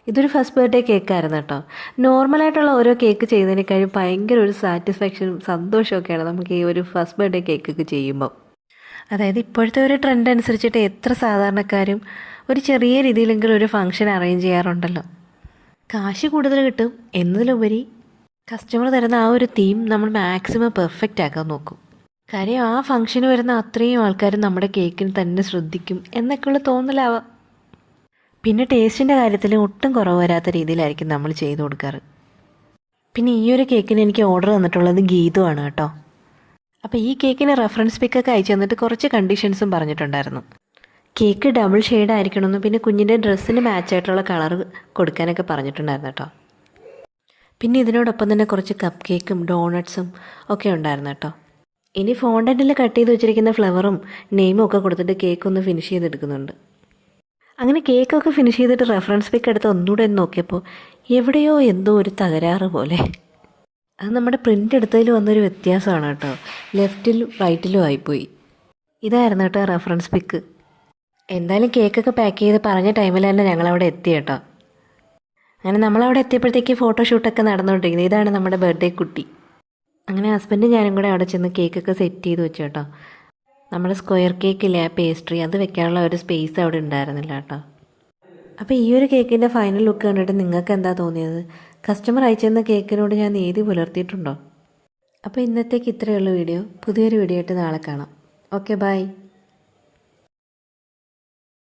ഇതൊരു first birthday കേക്കായിരുന്നു കേട്ടോ. നോർമലായിട്ടുള്ള ഓരോ കേക്ക് ചെയ്യുന്നതിനേക്കാളും ഭയങ്കര ഒരു സാറ്റിസ്ഫാക്ഷനും സന്തോഷമൊക്കെയാണ് നമുക്ക് ഈ ഒരു ഫസ്റ്റ് ബർത്ത്ഡേ കേക്കൊക്കെ ചെയ്യുമ്പോൾ. അതായത് ഇപ്പോഴത്തെ ഒരു ട്രെൻഡ് അനുസരിച്ചിട്ട് എത്ര സാധാരണക്കാരും ഒരു ചെറിയ രീതിയിലെങ്കിലും ഒരു ഫംഗ്ഷൻ അറേഞ്ച് ചെയ്യാറുണ്ടല്ലോ. കാശ് കൂടുതൽ കിട്ടും എന്നതിലുപരി കസ്റ്റമർ തരുന്ന ആ ഒരു തീം നമ്മൾ മാക്സിമം പെർഫെക്റ്റ് ആക്കാൻ നോക്കും. കാര്യം ആ ഫംഗ്ഷന് വരുന്ന അത്രയും ആൾക്കാർ നമ്മുടെ കേക്കിന് തന്നെ ശ്രദ്ധിക്കും എന്നൊക്കെയുള്ള തോന്നലാവാം. പിന്നെ ടേസ്റ്റിൻ്റെ കാര്യത്തിൽ ഒട്ടും കുറവ് വരാത്ത രീതിയിലായിരിക്കും നമ്മൾ ചെയ്തു കൊടുക്കാറ്. പിന്നെ ഈ ഒരു കേക്കിന് എനിക്ക് ഓർഡർ തന്നിട്ടുള്ളത് ഗീതുവാണ് കേട്ടോ. അപ്പോൾ ഈ കേക്കിന് റെഫറൻസ് പിക്കൊക്കെ അയച്ചു തന്നിട്ട് കുറച്ച് കണ്ടീഷൻസും പറഞ്ഞിട്ടുണ്ടായിരുന്നു. കേക്ക് ഡബിൾ ഷെയ്ഡ് ആയിരിക്കണമെന്നും പിന്നെ കുഞ്ഞിൻ്റെ ഡ്രസ്സിന് മാച്ചായിട്ടുള്ള കളർ കൊടുക്കാനൊക്കെ പറഞ്ഞിട്ടുണ്ടായിരുന്നു കേട്ടോ. പിന്നെ ഇതിനോടൊപ്പം തന്നെ കുറച്ച് കപ്പ് കേക്കും ഡോണട്ട്സും ഒക്കെ ഉണ്ടായിരുന്നു കേട്ടോ. ഇനി ഫോണ്ടൻറ്റിൽ കട്ട് ചെയ്ത് വെച്ചിരിക്കുന്ന ഫ്ലവറും നെയിമും ഒക്കെ കൊടുത്തിട്ട് കേക്ക് ഒന്ന് ഫിനിഷ് ചെയ്തെടുക്കുന്നുണ്ട്. അങ്ങനെ കേക്കൊക്കെ ഫിനിഷ് ചെയ്തിട്ട് റെഫറൻസ് പിക്ക് എടുത്ത് ഒന്നുകൂടെ നോക്കിയപ്പോൾ എവിടെയോ എന്തോ ഒരു തകരാറ് പോലെ. അത് നമ്മുടെ പ്രിൻ്റ് എടുത്തതിൽ വന്നൊരു വ്യത്യാസമാണ് കേട്ടോ. ലെഫ്റ്റിലും റൈറ്റിലും ആയിപ്പോയി. ഇതായിരുന്നു കേട്ടോ റെഫറൻസ് പിക്ക്. എന്തായാലും കേക്കൊക്കെ പാക്ക് ചെയ്ത് പറഞ്ഞ ടൈമിൽ തന്നെ ഞങ്ങളവിടെ എത്തി കേട്ടോ. അങ്ങനെ നമ്മളവിടെ എത്തിയപ്പോഴത്തേക്ക് ഫോട്ടോഷൂട്ടൊക്കെ നടന്നുകൊണ്ടിരിക്കുന്നത്. ഇതാണ് നമ്മുടെ ബർത്ത്ഡേ കുട്ടി. അങ്ങനെ ഹസ്ബൻഡും ഞാനും കൂടെ അവിടെ ചെന്ന് കേക്കൊക്കെ സെറ്റ് ചെയ്ത് വെച്ചു കേട്ടോ. നമ്മുടെ സ്ക്വയർ കേക്കില്ലേ, ആ പേസ്ട്രി, അത് വെക്കാനുള്ള ഒരു സ്പേസ് അവിടെ ഉണ്ടായിരുന്നില്ല കേട്ടോ. അപ്പോൾ ഈ ഒരു കേക്കിൻ്റെ ഫൈനൽ ലുക്ക് കണ്ടിട്ട് നിങ്ങൾക്ക് എന്താ തോന്നിയത്? കസ്റ്റമർ അയച്ചെന്ന കേക്കിനോട് ഞാൻ നീതി പുലർത്തിയിട്ടുണ്ടോ? അപ്പോൾ ഇന്നത്തേക്ക് ഇത്രയുള്ള വീഡിയോ. പുതിയൊരു വീഡിയോ ആയിട്ട് നാളെ കാണാം. Okay, by.